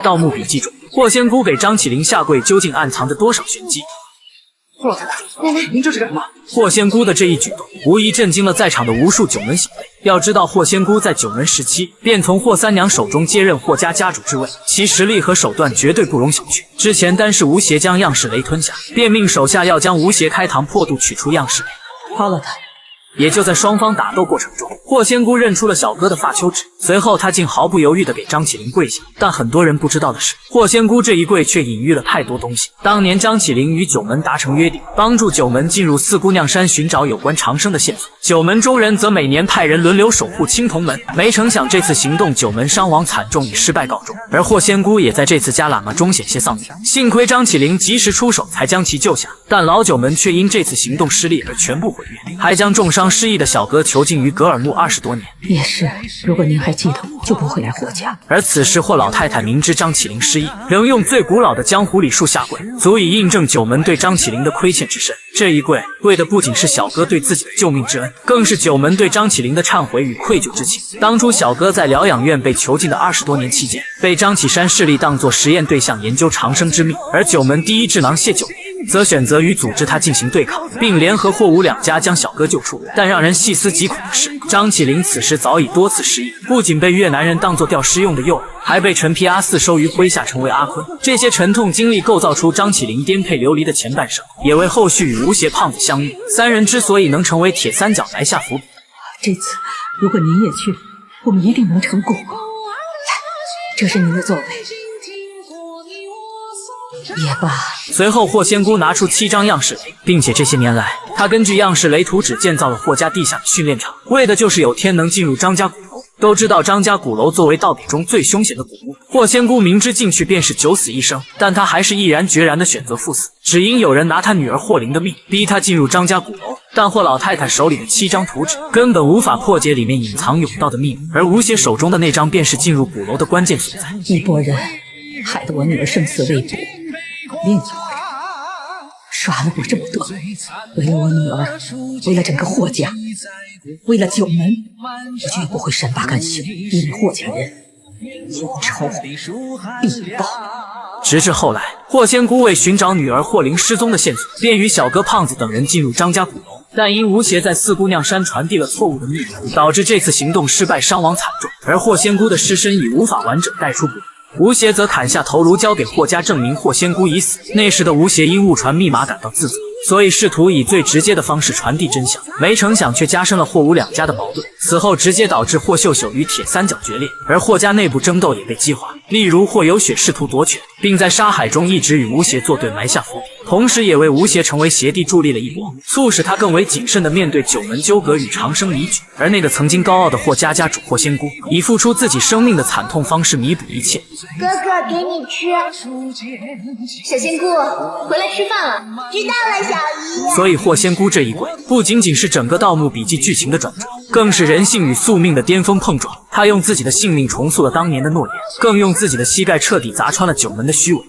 盗墓笔记中，霍仙姑给张起灵下跪，究竟暗藏着多少玄机？霍老太太，奶奶，您这是干什么？霍仙姑的这一举动，无疑震惊了在场的无数九门小辈。要知道，霍仙姑在九门时期便从霍三娘手中接任霍家家主之位，其实力和手段绝对不容小觑。之前单是吴邪将样式雷吞下，便命手下要将吴邪开膛破肚取出样式雷。花了他。也就在双方打斗过程中，霍仙姑认出了小哥的发丘纸，随后她竟毫不犹豫地给张起灵跪下。但很多人不知道的是，霍仙姑这一跪却隐喻了太多东西。当年张起灵与九门达成约定，帮助九门进入四姑娘山寻找有关长生的线索，九门中人则每年派人轮流守护青铜门。没成想这次行动，九门伤亡惨重，以失败告终，而霍仙姑也在这次加喇嘛中险些丧命。幸亏张起灵及时出手，才将其救下，但老九门却因这次行动失利而全部毁灭，还将重伤失忆的小哥囚禁于格尔木20多年。也是，如果您还记得我，就不会来霍家。而此时霍老太太明知张起灵失忆，仍用最古老的江湖礼数下跪，足以印证九门对张起灵的亏欠之深。这一跪，跪的不仅是小哥对自己的救命之恩，更是九门对张起灵的忏悔与愧疚之情。当初小哥在疗养院被囚禁的20多年期间，被张启山势力当作实验对象研究长生之秘，而九门第一智囊谢九爷则选择与组织他进行对抗，并联合霍吴两家将小哥救出。但让人细思极恐的是，张起灵此时早已多次失忆，不仅被越南人当作钓尸用的诱饵，还被陈皮阿四收于麾下成为阿坤。这些沉痛经历构造出张起灵颠沛流离的前半生，也为后续与吴邪胖子相遇，三人之所以能成为铁三角埋下伏笔。这次如果您也去，我们一定能成功。来，这是您的座位。也罢。随后霍仙姑拿出7张样式雷，并且这些年来，她根据样式雷图纸建造了霍家地下的训练场，为的就是有天能进入张家鼓楼。都知道张家鼓楼作为盗匪中最凶险的古物，霍仙姑明知进去便是九死一生，但她还是毅然决然地选择赴死，只因有人拿她女儿霍灵的命，逼她进入张家鼓楼。但霍老太太手里的7张图纸根本无法破解里面隐藏甬道的秘密，而吴邪手中的那张便是进入鼓楼的关键所在。一拨人害得我女儿生死未卜，另一拨人耍了我这么多，为了我女儿，为了整个霍家，为了九门，我绝不会善罢甘休，因为霍家人有仇必报。直至后来，霍仙姑为寻找女儿霍灵失踪的线索，便与小哥胖子等人进入张家鼓楼，但因吴邪在四姑娘山传递了错误的秘密，导致这次行动失败，伤亡惨重，而霍仙姑的尸身已无法完整带出鼓楼。吴邪则砍下头颅交给霍家，证明霍仙姑已死。那时的吴邪因误传密码感到自责，所以试图以最直接的方式传递真相，没成想却加深了霍吴两家的矛盾。此后直接导致霍秀秀与铁三角决裂，而霍家内部争斗也被激化。例如霍有雪试图夺权，并在沙海中一直与吴邪作对，埋下伏笔，同时也为吴邪成为邪帝助力了一搏，促使他更为谨慎地面对九门纠葛与长生迷局。而那个曾经高傲的霍家家主霍仙姑，以付出自己生命的惨痛方式弥补一切。哥哥，给你吃。小仙姑，回来吃饭了。知道了，小姨。所以霍仙姑这一跪，不仅仅是整个《盗墓笔记》剧情的转折，更是人性与宿命的巅峰碰撞。他用自己的性命重塑了当年的诺言，更用自己的膝盖彻底砸穿了九门的虚伪。